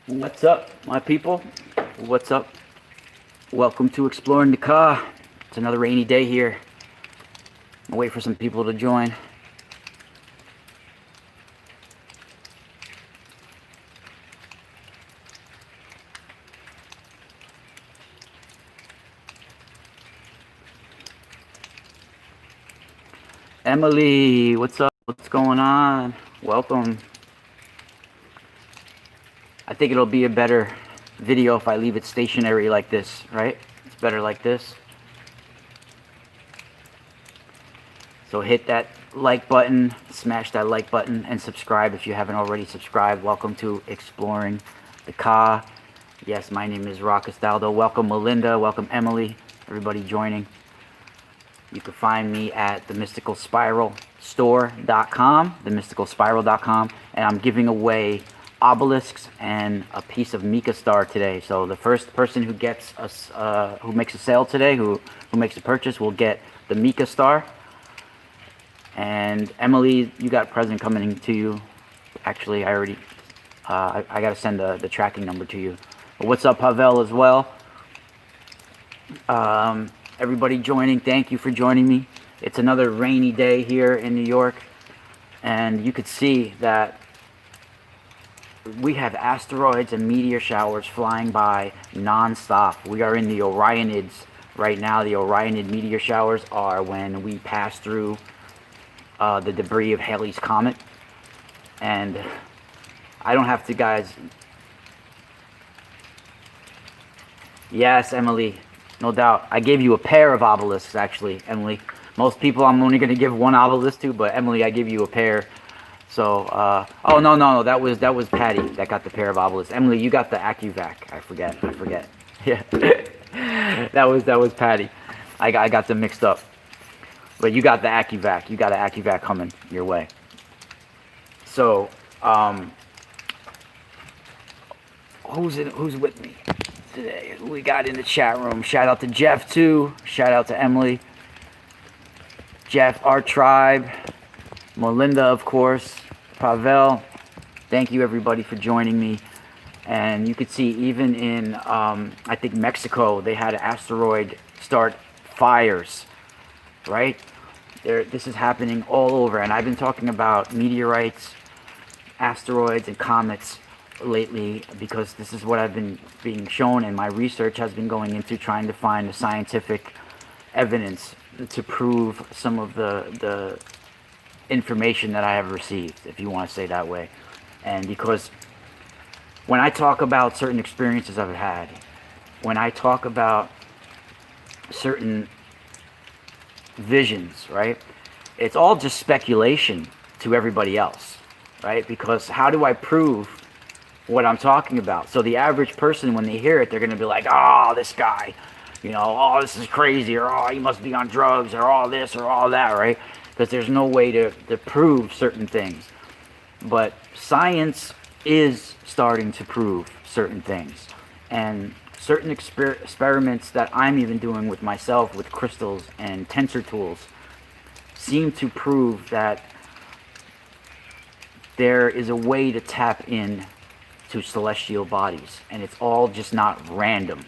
What's up, my people? What's up? Welcome to Exploring the Car. It's another rainy day here. I'll wait for some people to join. Emily, what's up? What's going on? Welcome. I think it'll be a better video if I leave it stationary like this, right? It's better like this. So hit that like button, smash that like button, and subscribe if you haven't already subscribed. Welcome to Exploring the Car. Yes, my name is Castaldo. Welcome Melinda, welcome Emily, everybody joining. You can find me at themysticalspiralstore.com, themysticalspiral.com, and I'm giving away obelisks and a piece of Mika Star today. So the first person who gets us, who makes a sale today, who makes a purchase, will get the Mika Star. And Emily, you got a present coming to you. Actually, I already, I got to send the tracking number to you. But what's up, Pavel, as well? Everybody joining, thank you for joining me. It's another rainy day here in New York, and you could see that we have asteroids and meteor showers flying by non-stop. We are in the Orionids right now. The Orionid meteor showers are when we pass through the debris of Halley's Comet. And I don't have to, guys. Yes, Emily, no doubt. I gave you a pair of obelisks, actually, Emily. Most people I'm only going to give one obelisk to, but Emily, I give you a pair. So, oh no, that was Patty that got the pair of obelisks. Emily, you got the AccuVac. I forget. Yeah, that was Patty. I got them mixed up. But you got the AccuVac. You got an AccuVac coming your way. So, who's with me today? Who we got in the chat room? Shout out to Jeff too. Shout out to Emily. Jeff, our tribe. Melinda, of course. Pavel. Thank you everybody for joining me. And you could see even in I think Mexico, they had an asteroid start fires, right? This is happening all over, and I've been talking about meteorites, asteroids, and comets lately because this is what I've been being shown, and my research has been going into trying to find the scientific evidence to prove some of the information that I have received, if you want to say that way. And because when I talk about certain experiences I've had, when I talk about certain visions, right, it's all just speculation to everybody else, right? Because how do I prove what I'm talking about? So the average person, when they hear it, they're going to be like, oh, this guy, you know, oh, this is crazy, or oh, he must be on drugs, or all this, or all that, right? Because there's no way to prove certain things. But science is starting to prove certain things. And certain experiments that I'm even doing with myself with crystals and tensor tools seem to prove that there is a way to tap in to celestial bodies, and it's all just not random,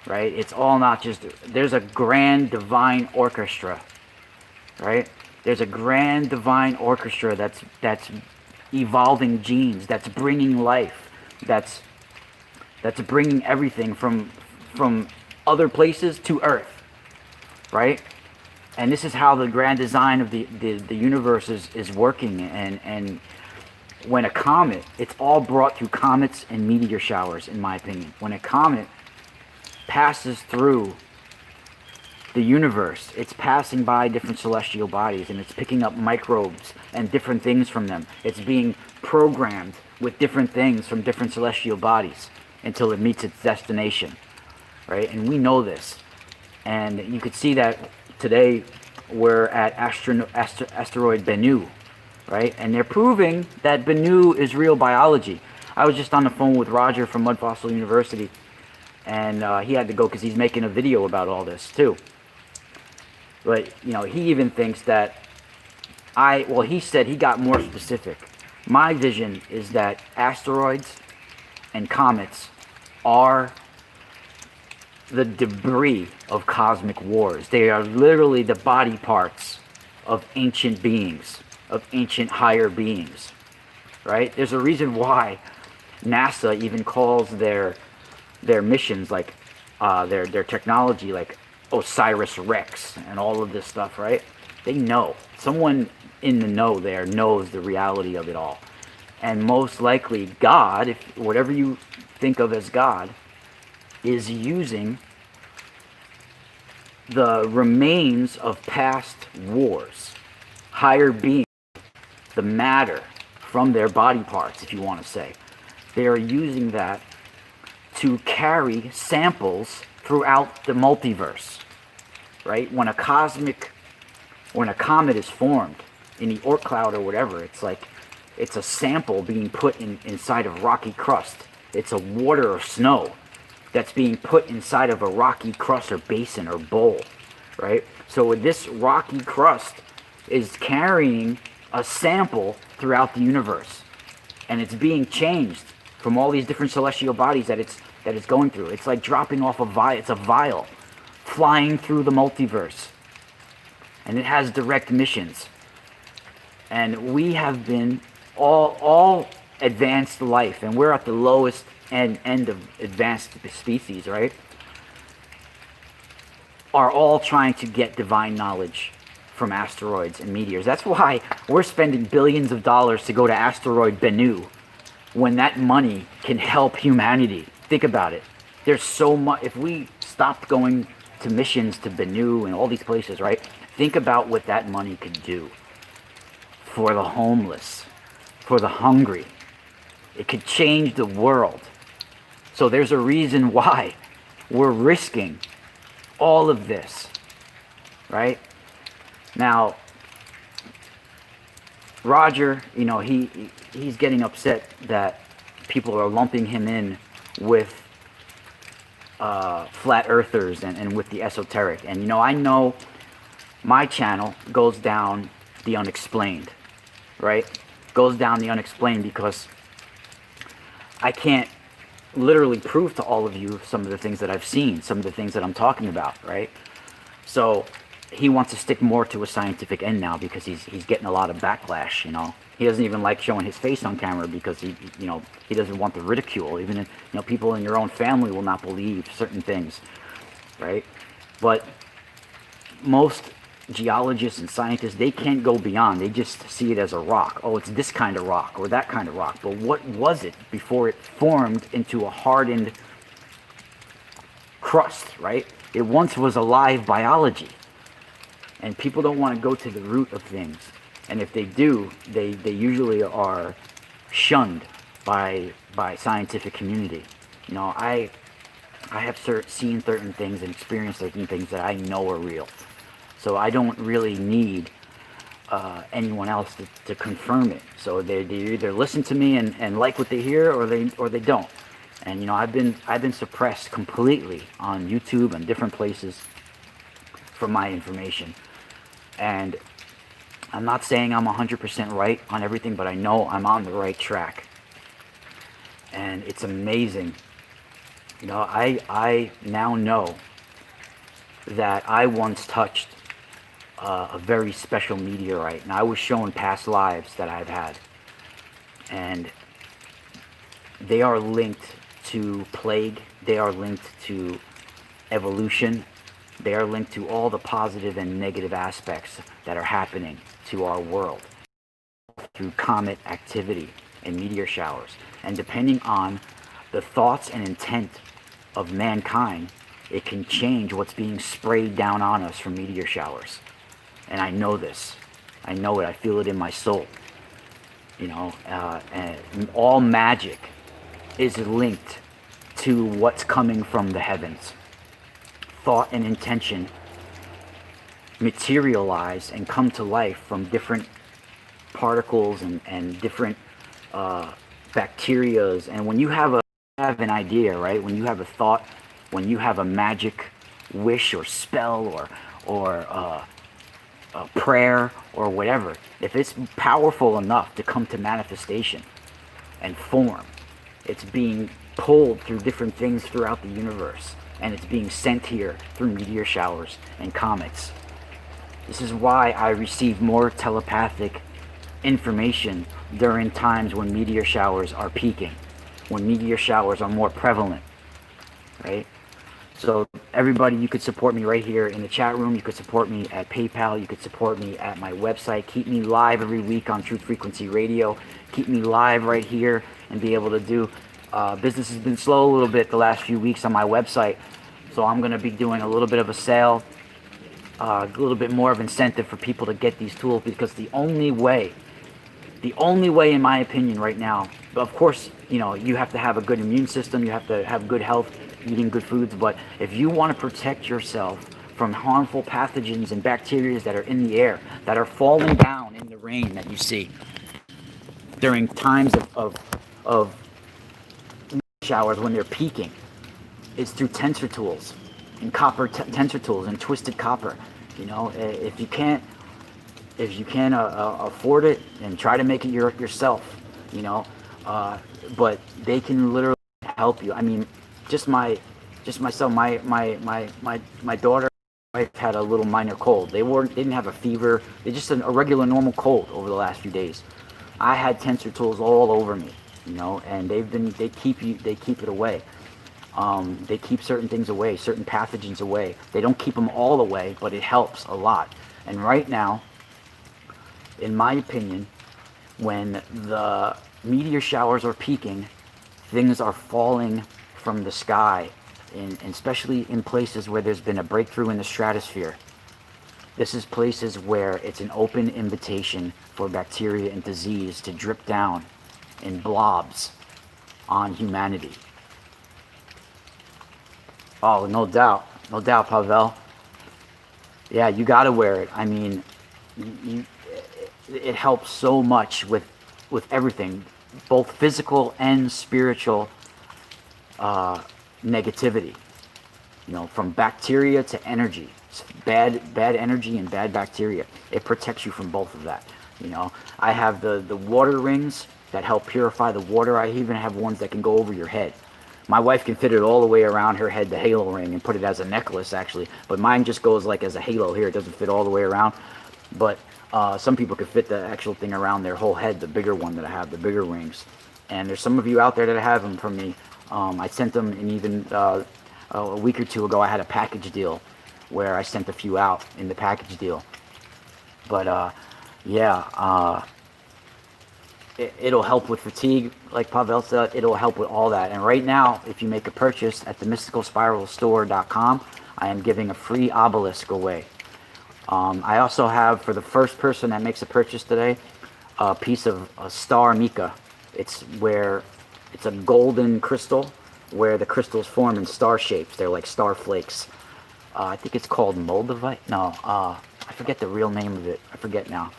right? It's all not just, there's a grand divine orchestra, right? There's a grand divine orchestra that's evolving genes, that's bringing life, that's bringing everything from other places to Earth, right? And this is how the grand design of the universe is working. And when a comet, it's all brought through comets and meteor showers, in my opinion. When a comet passes through the universe, it's passing by different celestial bodies, and it's picking up microbes and different things from them. It's being programmed with different things from different celestial bodies until it meets its destination, right? And we know this. And you could see that today we're at asteroid Bennu, right? And they're proving that Bennu is real biology. I was just on the phone with Roger from Mud Fossil University, and he had to go because he's making a video about all this too. But, you know, he even thinks that he said he got more specific. My vision is that asteroids and comets are the debris of cosmic wars. They are literally the body parts of ancient beings, of ancient higher beings, right? There's a reason why NASA even calls their missions, like their technology, like Osiris Rex and all of this stuff, right? They know. Someone in the know there knows the reality of it all. And most likely God, if whatever you think of as God, is using the remains of past wars, higher beings, the matter from their body parts, if you want to say. They are using that to carry samples throughout the multiverse, right? When a comet is formed in the Oort cloud or whatever, it's like it's a sample being put inside of rocky crust. It's a water or snow that's being put inside of a rocky crust or basin or bowl, right? So this rocky crust is carrying a sample throughout the universe, and it's being changed from all these different celestial bodies that it's going through. It's like dropping off a vial. It's a vial flying through the multiverse, and it has direct missions. And we have been all advanced life, and we're at the lowest end of advanced species, right? Are all trying to get divine knowledge from asteroids and meteors. That's why we're spending billions of dollars to go to asteroid Bennu, when that money can help humanity. Think about it. There's so much. If we stopped going to missions to Bennu and all these places, right? Think about what that money could do for the homeless, for the hungry. It could change the world. So there's a reason why we're risking all of this, right? Now, Roger, he's getting upset that people are lumping him in with flat earthers and with the esoteric. And I know my channel goes down the unexplained, right? Goes down the unexplained because I can't literally prove to all of you some of the things that I've seen, some of the things that I'm talking about, right? So he wants to stick more to a scientific end now because he's getting a lot of backlash. He doesn't even like showing his face on camera because he doesn't want the ridicule. Even people in your own family will not believe certain things, right? But most geologists and scientists, they can't go beyond. They just see it as a rock. Oh, it's this kind of rock or that kind of rock. But what was it before it formed into a hardened crust, right? It once was alive biology. And people don't want to go to the root of things. And if they do, they usually are shunned by scientific community. I have seen certain things and experienced certain things that I know are real. So I don't really need anyone else to confirm it. So they either listen to me and like what they hear, or they don't. And I've been suppressed completely on YouTube and different places for my information. And I'm not saying I'm 100% right on everything, but I know I'm on the right track. And it's amazing. I now know that I once touched a very special meteorite, and I was shown past lives that I've had, and they are linked to plague, they are linked to evolution, they are linked to all the positive and negative aspects that are happening to our world through comet activity and meteor showers. And depending on the thoughts and intent of mankind, it can change what's being sprayed down on us from meteor showers. And I know this. I know it. I feel it in my soul. And all magic is linked to what's coming from the heavens. Thought and intention materialize and come to life from different particles and different bacterias. And when you have an idea, right? When you have a thought, when you have a magic wish or spell or prayer or whatever, if it's powerful enough to come to manifestation and form, it's being pulled through different things throughout the universe, and it's being sent here through meteor showers and comets. This is why I receive more telepathic information during times when meteor showers are peaking, when meteor showers are more prevalent, right? So everybody, you could support me right here in the chat room. You could support me at PayPal. You could support me at my website. Keep me live every week on Truth Frequency Radio. Keep me live right here and be able to do. Business has been slow a little bit the last few weeks on my website, so I'm going to be doing a little bit of a sale, a little bit more of incentive for people to get these tools, because the only way in my opinion right now, of course, you know, you have to have a good immune system, you have to have good health, eating good foods, but if you want to protect yourself from harmful pathogens and bacteria that are in the air, that are falling down in the rain that you see during times of showers when they're peaking, is through tensor tools and copper tensor tools and twisted copper. You know, if you can't afford it, and try to make it yourself, you know, but they can literally help you. I mean, just myself, my daughter, wife had a little minor cold. They didn't have a fever. They just a regular normal cold over the last few days. I had tensor tools all over me, you know, and they keep it away. They keep certain things away, certain pathogens away. They don't keep them all away, but it helps a lot. And right now, in my opinion, when the meteor showers are peaking, things are falling from the sky, and especially in places where there's been a breakthrough in the stratosphere. This is places where it's an open invitation for bacteria and disease to drip down in blobs on humanity. Oh, no doubt, Pavel. Yeah, you gotta wear it. I mean, it helps so much with everything, both physical and spiritual negativity. You know, from bacteria to energy, bad energy and bad bacteria. It protects you from both of that. You know, I have the water rings that help purify the water. I even have ones that can go over your head. My wife can fit it all the way around her head, the halo ring, and put it as a necklace, actually. But mine just goes like as a halo here. It doesn't fit all the way around. But some people could fit the actual thing around their whole head, the bigger one that I have, the bigger rings. And there's some of you out there that have them from me. I sent them, and even a week or two ago, I had a package deal where I sent a few out in the package deal. But yeah, it'll help with fatigue, like Pavel said. It'll help with all that. And right now, if you make a purchase at themysticalspiralstore.com, I am giving a free obelisk away. I also have, for the first person that makes a purchase today, a piece of a star mica. It's a golden crystal where the crystals form in star shapes. They're like star flakes. I think it's called Moldavite. No, I forget the real name of it. I forget now.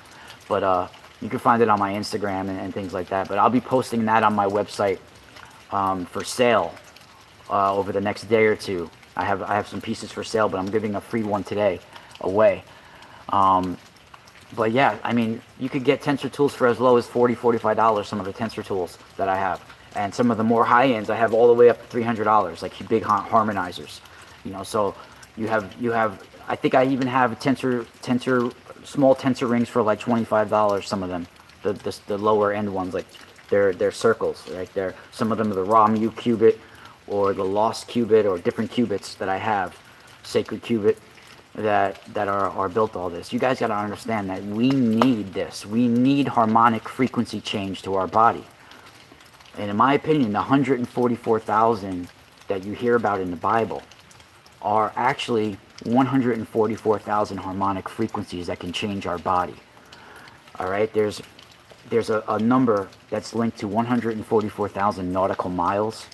But you can find it on my Instagram and things like that. But I'll be posting that on my website for sale over the next day or two. I have some pieces for sale, but I'm giving a free one today away. But yeah, I mean, you could get tensor tools for as low as $40, $45, some of the tensor tools that I have. And some of the more high ends, I have all the way up to $300, like big harmonizers. You know, so you have, I think I even have small tensor rings for like $25, some of them. The lower end ones, like they're circles, right? Some of them are the raw mu cubit or the lost cubit or different cubits that I have, sacred cubit, that are built all this. You guys got to understand that we need this. We need harmonic frequency change to our body. And in my opinion, the 144,000 that you hear about in the Bible are actually 144,000 harmonic frequencies that can change our body. All right, there's a number that's linked to 144,000 nautical miles,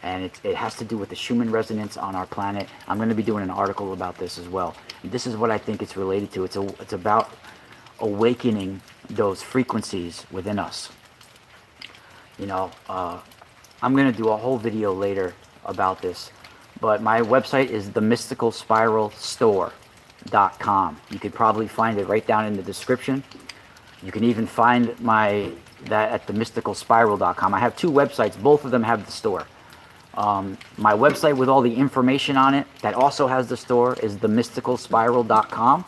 and it has to do with the Schumann resonance on our planet. I'm going to be doing an article about this as well. And this is what I think it's related to. It's about awakening those frequencies within us. You know, I'm going to do a whole video later about this, but my website is The Mystical Spiral Store. meteorites.com. You could probably find it right down in the description. You can even find that at the mysticalspiral.com. I have two websites. Both of them have the store. My website with all the information on it that also has the store is themysticalspiral.com.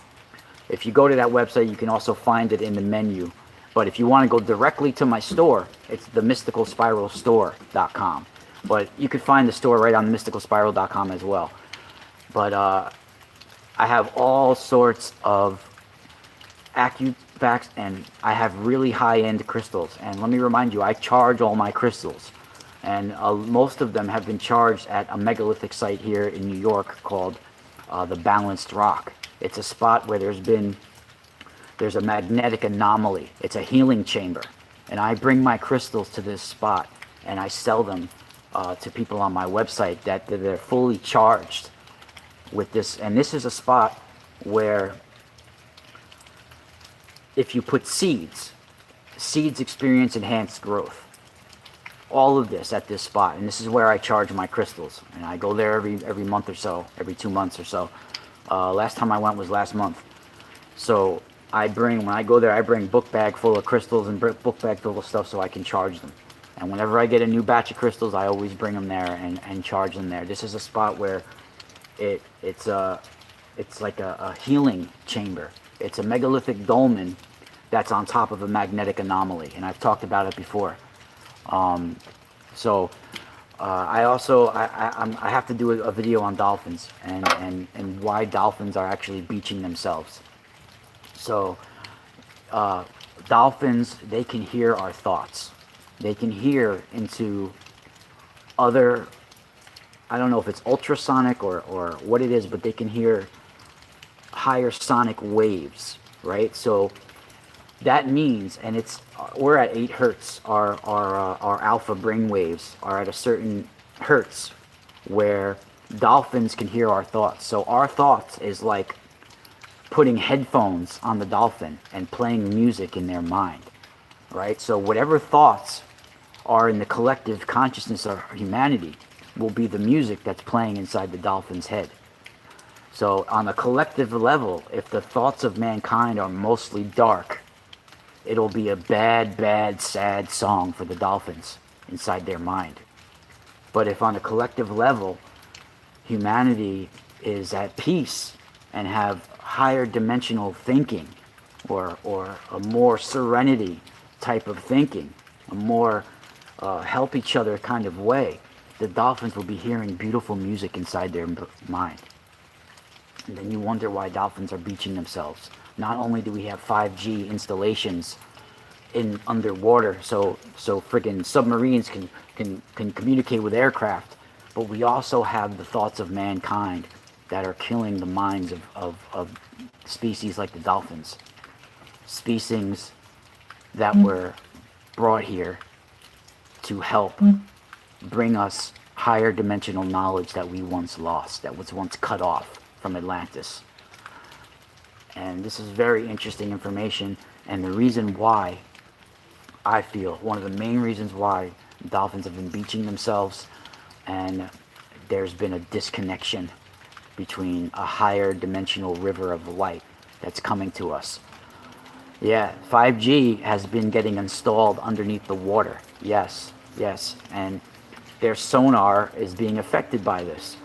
If you go to that website, you can also find it in the menu. But if you want to go directly to my store, it's themysticalspiralstore.com. But you could find the store right on mysticalspiral.com as well. But I have all sorts of AccuFacts, and I have really high-end crystals. And let me remind you, I charge all my crystals. And most of them have been charged at a megalithic site here in New York called the Balanced Rock. It's a spot where there's a magnetic anomaly. It's a healing chamber. And I bring my crystals to this spot, and I sell them to people on my website that they're fully charged with this. And this is a spot where if you put seeds experience enhanced growth. All of this at this spot, and this is where I charge my crystals. And I go there every month or so, every 2 months or so. Last time I went was last month. So when I go there, I bring book bag full of crystals and book bag full of stuff so I can charge them. And whenever I get a new batch of crystals, I always bring them there and charge them there. This is a spot where it's like a healing chamber. It's a megalithic dolmen that's on top of a magnetic anomaly, and I've talked about it before. I have to do a video on dolphins and why dolphins are actually beaching themselves. So dolphins, they can hear our thoughts. They can hear into other, I don't know if it's ultrasonic or what it is, but they can hear higher sonic waves, right? So that means, and we're at 8 hertz. Our alpha brain waves are at a certain hertz where dolphins can hear our thoughts. So our thoughts is like putting headphones on the dolphin and playing music in their mind, right? So whatever thoughts are in the collective consciousness of humanity will be the music that's playing inside the dolphin's head. So on a collective level, if the thoughts of mankind are mostly dark, it'll be a bad, bad, sad song for the dolphins inside their mind. But if on a collective level, humanity is at peace and have higher dimensional thinking, or a more serenity type of thinking, a more help each other kind of way, the dolphins will be hearing beautiful music inside their mind. And then you wonder why dolphins are beaching themselves. Not only do we have 5G installations in underwater, so friggin' submarines can communicate with aircraft, but we also have the thoughts of mankind that are killing the minds of species like the dolphins. Species that were brought here to help bring us higher dimensional knowledge that we once lost, that was once cut off from Atlantis. And this is very interesting information, and the reason why I feel, one of the main reasons why dolphins have been beaching themselves, and there's been a disconnection between a higher dimensional river of light that's coming to us. Yeah, 5G has been getting installed underneath the water. Yes, and their sonar is being affected by this.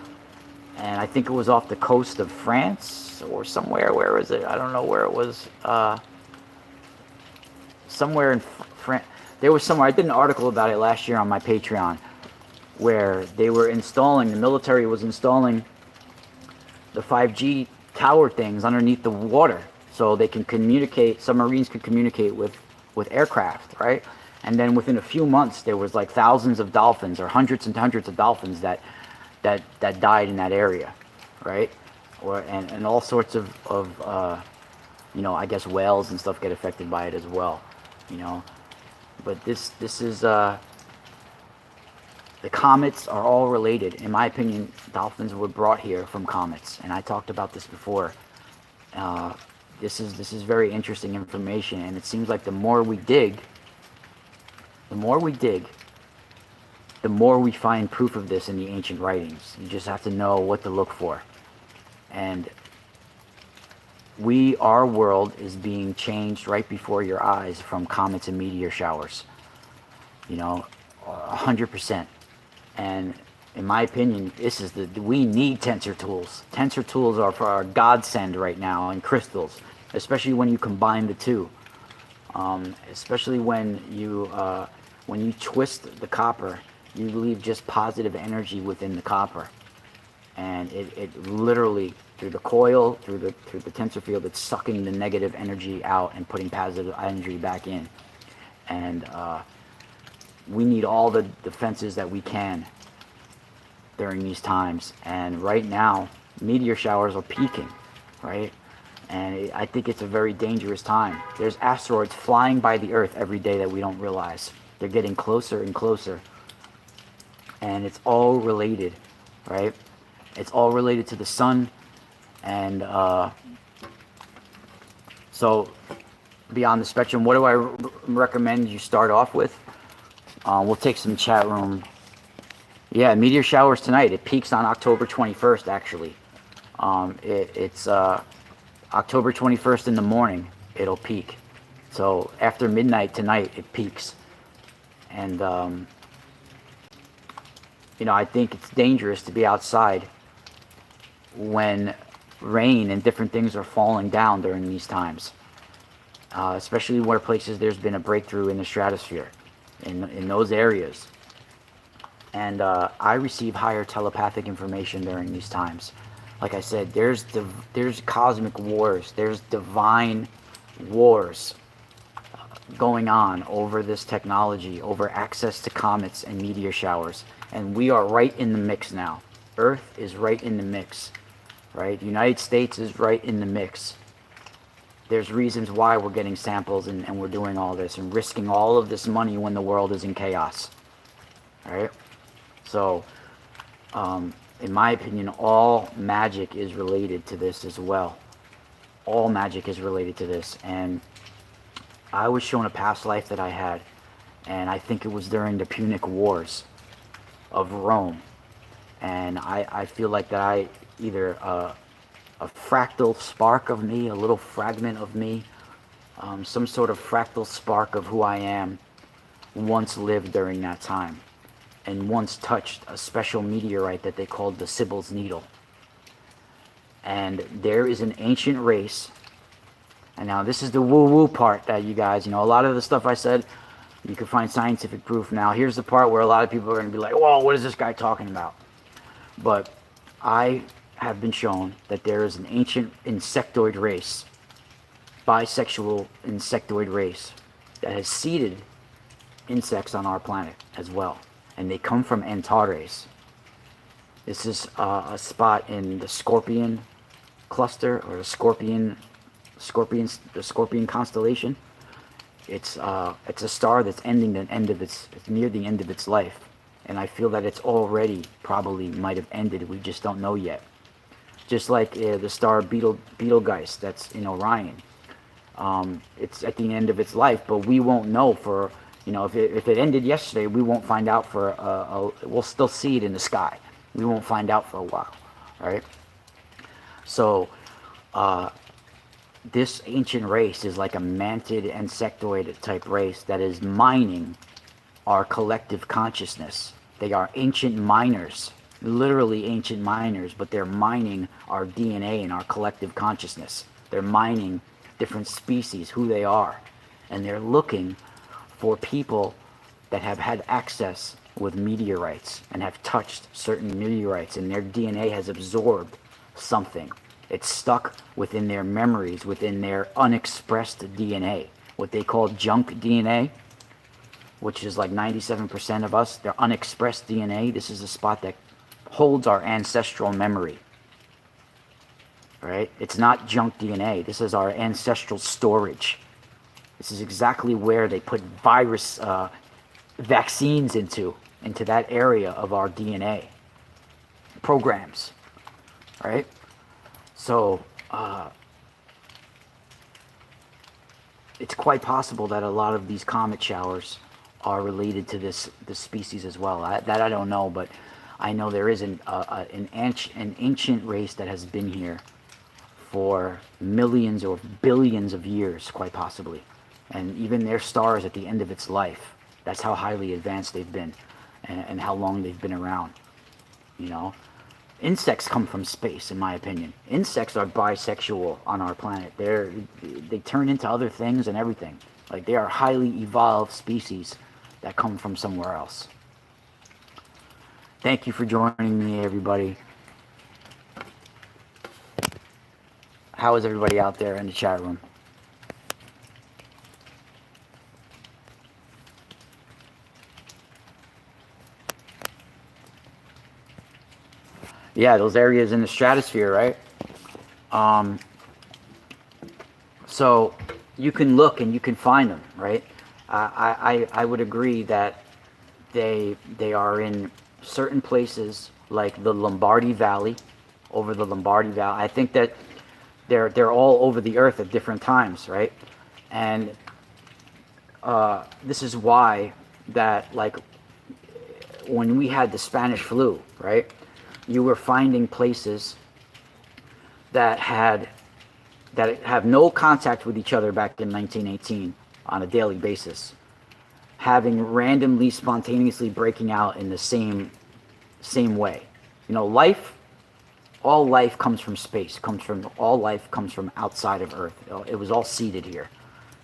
And I think it was off the coast of France or somewhere. Where is it? I don't know where it was. Somewhere in France. There was somewhere. I did an article about it last year on my Patreon, where they were installing, the military was installing the 5G tower things underneath the water, so they can communicate. Submarines can communicate with aircraft, right? And then within a few months, there was like thousands of dolphins, or hundreds and hundreds of dolphins that died in that area, right? And all sorts of I guess whales and stuff get affected by it as well, But this is the comets are all related. In my opinion, dolphins were brought here from comets, and I talked about this before. This is very interesting information, and it seems like the more we dig, the more we find proof of this in the ancient writings. You just have to know what to look for. And our world is being changed right before your eyes from comets and meteor showers. You know, 100%. And in my opinion, we need tensor tools. Tensor tools are for our godsend right now, and crystals, especially when you combine the two. Especially when you twist the copper, you leave just positive energy within the copper, and it literally, through the coil, through the tensor field, it's sucking the negative energy out and putting positive energy back in. And we need all the defenses that we can during these times. And right now, meteor showers are peaking, right? And I think it's a very dangerous time. There's asteroids flying by the Earth every day that we don't realize. They're getting closer and closer. And it's all related, right? It's all related to the sun. And so, beyond the spectrum, what do I recommend you start off with? We'll take some chat room. Yeah, meteor showers tonight. It peaks on October 21st, actually. It's October 21st in the morning, it'll peak. So after midnight tonight, it peaks. And, you know, I think it's dangerous to be outside when rain and different things are falling down during these times. Especially where places there's been a breakthrough in the stratosphere, in those areas. And I receive higher telepathic information during these times. Like I said, there's cosmic wars, there's divine wars going on over this technology, over access to comets and meteor showers. And we are right in the mix now. Earth is right in the mix, right? The United States is right in the mix. There's reasons why we're getting samples and we're doing all this and risking all of this money when the world is in chaos, right? So, in my opinion, all magic is related to this as well. All magic is related to this. And I was shown a past life that I had, and I think it was during the Punic Wars of Rome. And I feel like that I either a fractal spark of me, a little fragment of me, some sort of fractal spark of who I am once lived during that time, and once touched a special meteorite that they called the Cybele's needle. And there is an ancient race, and now this is the woo-woo part that you guys, you know, a lot of the stuff I said, you can find scientific proof now. Here's the part where a lot of people are going to be like, whoa, what is this guy talking about? But I have been shown that there is an ancient insectoid race, bisexual insectoid race, that has seeded insects on our planet as well. And they come from Antares. This is a spot in the Scorpion cluster, or the Scorpion constellation. It's a star that's it's near the end of its life, and I feel that it's already probably might have ended. We just don't know yet. Just like the star Betelgeuse that's in Orion. It's at the end of its life, but we won't know for, you know, if it ended yesterday, we won't find out for we'll still see it in the sky. We won't find out for a while, right? So this ancient race is like a mantid insectoid type race that is mining our collective consciousness. They are ancient miners, literally ancient miners, but they're mining our DNA and our collective consciousness. They're mining different species, who they are, and they're looking for people that have had access with meteorites and have touched certain meteorites, and their DNA has absorbed something. It's stuck within their memories, within their unexpressed DNA, what they call junk DNA, which is like 97% of us, their unexpressed DNA. This is a spot that holds our ancestral memory, right? It's not junk DNA. This is our ancestral storage. This is exactly where they put virus vaccines into that area of our DNA programs, right? So it's quite possible that a lot of these comet showers are related to this species as well. That I don't know, but I know there is an ancient race that has been here for millions or billions of years, quite possibly. And even their star is at the end of its life. That's how highly advanced they've been, and how long they've been around. You know, insects come from space, in my opinion. Insects are bisexual on our planet. They turn into other things and everything. Like, they are highly evolved species that come from somewhere else. Thank you for joining me, everybody. How is everybody out there in the chat room? Yeah, those areas in the stratosphere, right? So you can look and you can find them, right? I would agree that they are in certain places like the Lombardy Valley, over the Lombardy Valley. I think that they're all over the earth at different times, right? And this is why that, like, when we had the Spanish flu, right? You were finding places that have no contact with each other back in 1918 on a daily basis, having randomly, spontaneously breaking out in the same way. You know, all life comes from space. All life comes from outside of Earth. It was all seeded here.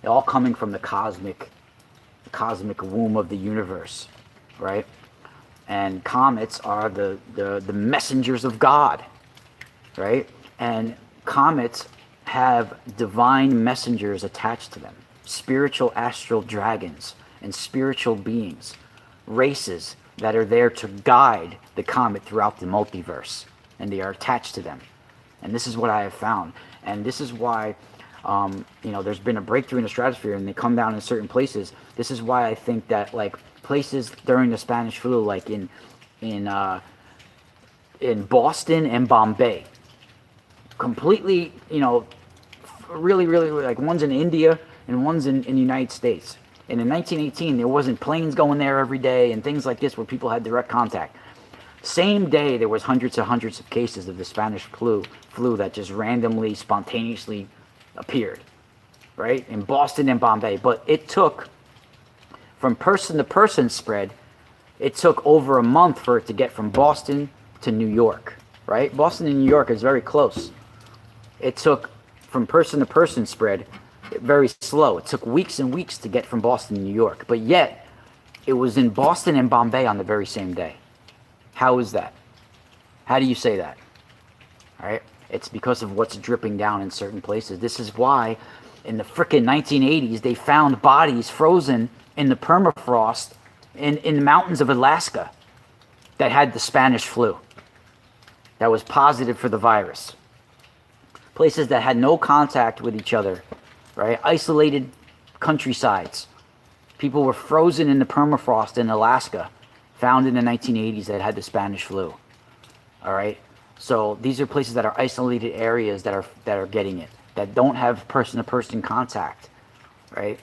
It all coming from the cosmic womb of the universe, right? And comets are the messengers of God, right? And comets have divine messengers attached to them, spiritual astral dragons and spiritual beings, races that are there to guide the comet throughout the multiverse, and they are attached to them. And this is what I have found, and this is why you know, there's been a breakthrough in the stratosphere, and they come down in certain places. This is why I think that, like, places during the Spanish flu, like in Boston and Bombay, completely, you know, really, like, one's in India and one's in the United States. And in 1918, there wasn't planes going there every day and things like this where people had direct contact. Same day, there was hundreds of cases of the Spanish flu that just randomly, spontaneously appeared, right, in Boston and Bombay. But it took, from person to person spread, it took over a month for it to get from Boston to New York, right? Boston and New York is very close. It took, from person to person spread, very slow. It took weeks and weeks to get from Boston to New York, but yet it was in Boston and Bombay on the very same day. How is that? How do you say that? All right, it's because of what's dripping down in certain places. This is why in the frickin' 1980s they found bodies frozen in the permafrost in the mountains of Alaska that had the Spanish flu, that was positive for the virus. Places that had no contact with each other, right? Isolated countrysides. People were frozen in the permafrost in Alaska, found in the 1980s, that had the Spanish flu. All right? So these are places that are isolated areas that are getting it, that don't have person-to-person contact, right?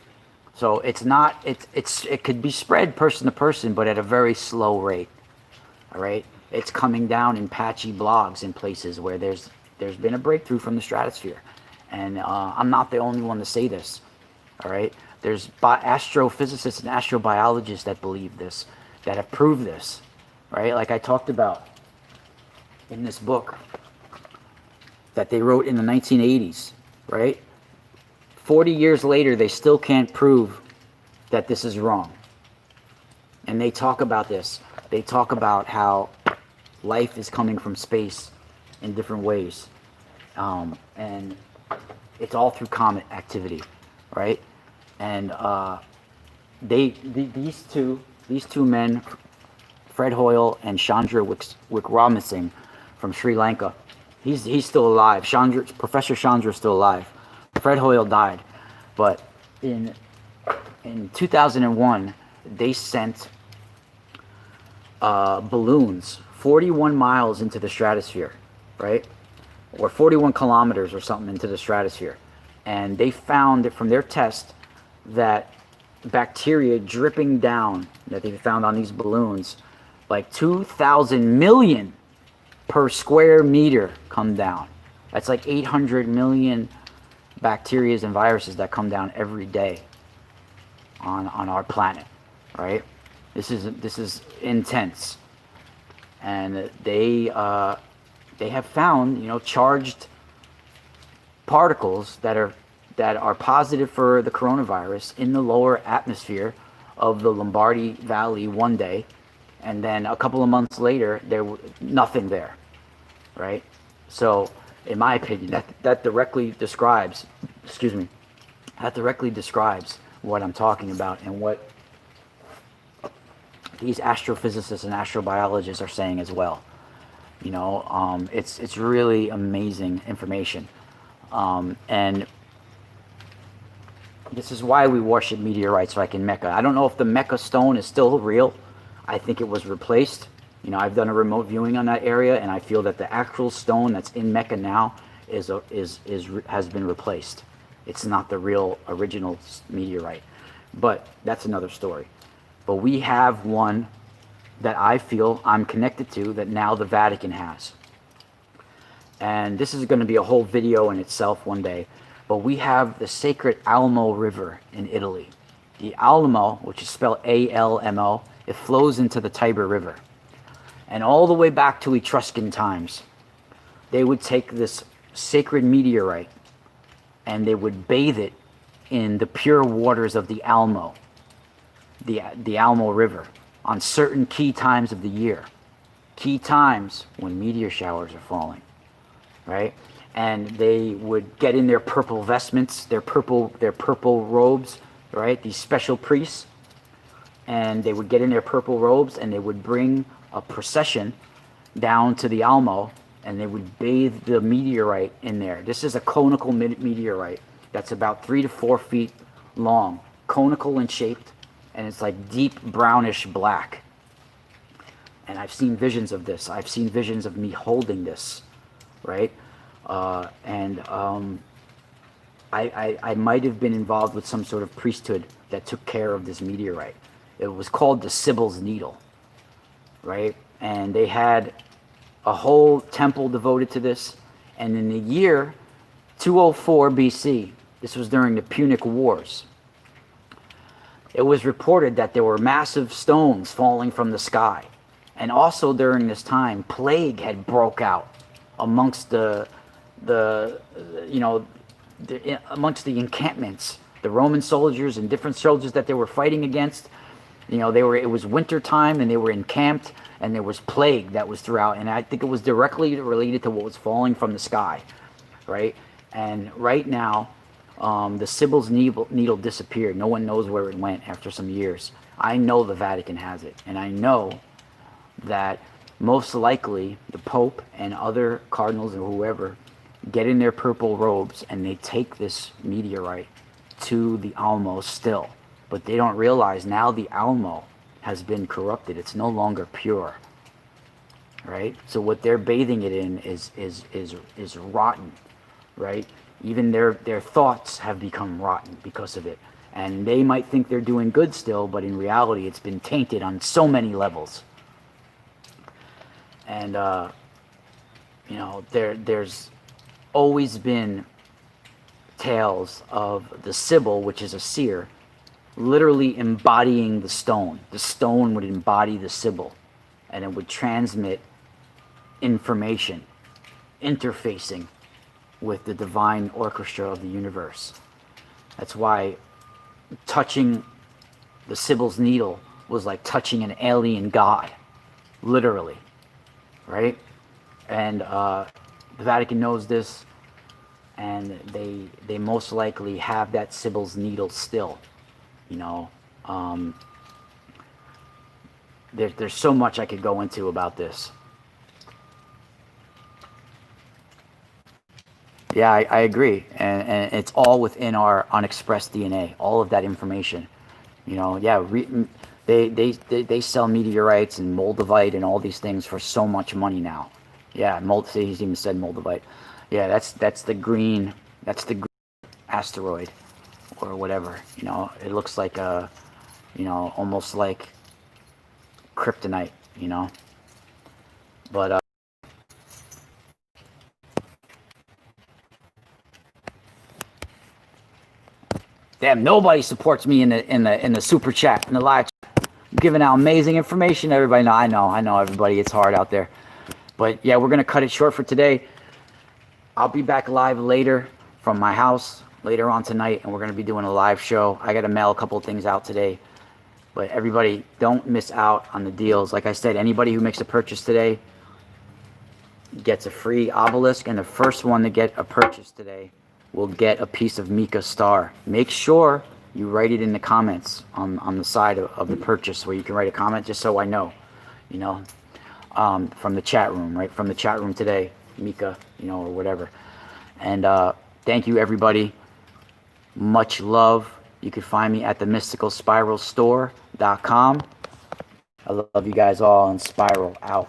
So it's not, it could be spread person to person, but at a very slow rate. All right? It's coming down in patchy blogs in places where there's been a breakthrough from the stratosphere. And I'm not the only one to say this. All right? There's astrophysicists and astrobiologists that believe this, that have proved this, right? Like I talked about in this book that they wrote in the 1980s, right? 40 years later, they still can't prove that this is wrong. And they talk about this. They talk about how life is coming from space in different ways. And it's all through comet activity, right? And these two men, Fred Hoyle and Chandra Wickramasinghe from Sri Lanka, he's still alive. Professor Chandra is still alive. Fred Hoyle died, but in 2001 they sent balloons 41 miles into the stratosphere, right, or 41 kilometers or something into the stratosphere, and they found that from their test that bacteria dripping down that they found on these balloons, like 2,000 million per square meter come down. That's like 800 million bacteria and viruses that come down every day on our planet, right? This is intense, and they have found, you know, charged particles that are positive for the coronavirus in the lower atmosphere of the Lombardy Valley one day, and then a couple of months later there was nothing there, right? So in my opinion, that directly describes, excuse me, that directly describes what I'm talking about and what these astrophysicists and astrobiologists are saying as well. You know, it's really amazing information, and this is why we worship meteorites like in Mecca. I don't know if the Mecca stone is still real. I think it was replaced. You know, I've done a remote viewing on that area, and I feel that the actual stone that's in Mecca now has been replaced. It's not the real original meteorite, but that's another story. But we have one that I feel I'm connected to that now the Vatican has. And this is going to be a whole video in itself one day. But we have the sacred Almo River in Italy. The Almo, which is spelled A-L-M-O, it flows into the Tiber River. And all the way back to Etruscan times, they would take this sacred meteorite and they would bathe it in the pure waters of the Almo, the Almo River, on certain key times of the year. Key times when meteor showers are falling, right? And they would get in their purple vestments, their purple robes, right? These special priests, and they would get in their purple robes and they would bring a procession down to the Almo, and they would bathe the meteorite in there. This is a conical meteorite that's about 3 to 4 feet long, conical in shape, and it's like deep brownish black. And I've seen visions of this. I've seen visions of me holding this, right? I might have been involved with some sort of priesthood that took care of this meteorite. It was called the Cybele's needle, right? And they had a whole temple devoted to this. And in the year 204 BC, this was during the Punic Wars, it was reported that there were massive stones falling from the sky. And also during this time, plague had broke out amongst amongst the encampments, the Roman soldiers and different soldiers that they were fighting against. You know, it was winter time and they were encamped, and there was plague that was throughout, and I think it was directly related to what was falling from the sky, right? And right now, the Cybele's needle disappeared. No one knows where it went after some years. I know the Vatican has it, and I know that most likely the Pope and other cardinals or whoever get in their purple robes and they take this meteorite to the Almo still. But they don't realize now the Almo has been corrupted. It's no longer pure, right? So what they're bathing it in is rotten, right? Even their thoughts have become rotten because of it. And they might think they're doing good still, but in reality it's been tainted on so many levels. And you know, there's always been tales of the Cybele, which is a seer, literally embodying the stone. The stone would embody the Cybele, and it would transmit information, interfacing with the divine orchestra of the universe. That's why touching the Cybele's needle was like touching an alien god, literally, right? And the Vatican knows this, and they most likely have that Cybele's needle still. You know, there's so much I could go into about this. Yeah, I agree, and it's all within our unexpressed DNA. All of that information, you know. Yeah, they sell meteorites and moldavite and all these things for so much money now. Yeah, he's even said moldavite. Yeah, that's the green asteroid or whatever. You know, it looks like a, you know, almost like kryptonite. You know, but Damn, nobody supports me in the super chat, in the live chat. I'm giving out amazing information to everybody. No, I know everybody, it's hard out there. But yeah, we're gonna cut it short for today. I'll be back live later from my house later on tonight, and we're gonna be doing a live show. I gotta mail a couple of things out today. But everybody, don't miss out on the deals. Like I said, anybody who makes a purchase today gets a free obelisk, and the first one to get a purchase today will get a piece of Mika star. Make sure you write it in the comments on the side of the purchase, where you can write a comment, just so I know, you know, from the chat room, right? From the chat room today, Mika, you know, or whatever. And thank you, everybody. Much love. You can find me at the mysticalspiralstore.com. I love you guys all, and Spiral out.